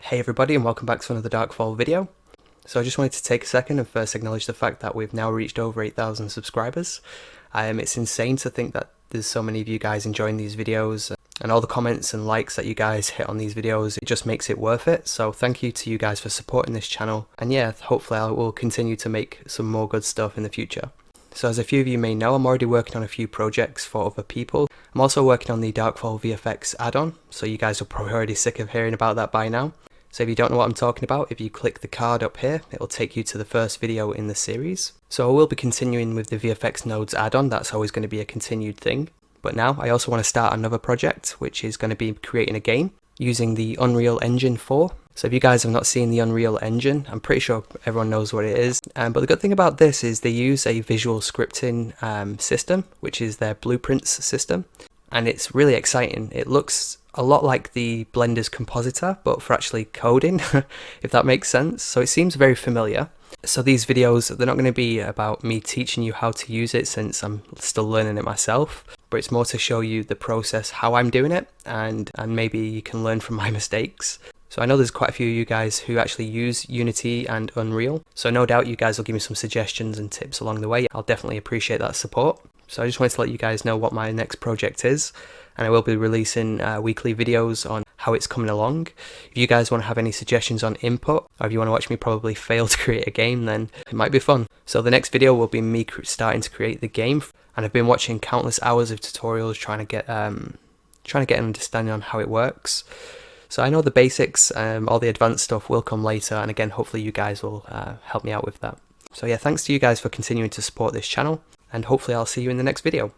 Hey everybody, and welcome back to another Darkfall video. So I just wanted to take a second and first acknowledge the fact that we've now reached over 8,000 subscribers. It's insane to think that there's so many of you guys enjoying these videos, and all the comments and likes that you guys hit on these videos, it just makes it worth it. So thank you to you guys for supporting this channel, and yeah, hopefully I will continue to make some more good stuff in the future. So as a few of you may know, I'm already working on a few projects for other people. I'm also working on the Darkfall VFX add-on, so you guys are probably already sick of hearing about that by now. So if you don't know what I'm talking about, if you click the card up here, it will take you to the first video in the series. So I will be continuing with the VFX Nodes Add-on, that's always going to be a continued thing. But now I also want to start another project, which is going to be creating a game using the Unreal Engine 4. So if you guys have not seen the Unreal Engine, I'm pretty sure everyone knows what it is. But the good thing about this is they use a visual scripting system, which is their blueprints system. And it's really exciting. It looks a lot like the Blender's compositor, but for actually coding, if that makes sense. So it seems very familiar. So these videos, they're not going to be about me teaching you how to use it, since I'm still learning it myself, but it's more to show you the process, how I'm doing it, and maybe you can learn from my mistakes. So I know there's quite a few of you guys who actually use Unity and Unreal, so no doubt you guys will give me some suggestions and tips along the way. I'll definitely appreciate that support. So I just wanted to let you guys know what my next project is, and I will be releasing weekly videos on how it's coming along. If you guys want to have any suggestions on input, or if you want to watch me probably fail to create a game, then it might be fun. So the next video will be me starting to create the game, and I've been watching countless hours of tutorials trying to get an understanding on how it works. So I know the basics, all the advanced stuff will come later, and again, hopefully you guys will help me out with that. So yeah, thanks to you guys for continuing to support this channel, and hopefully I'll see you in the next video.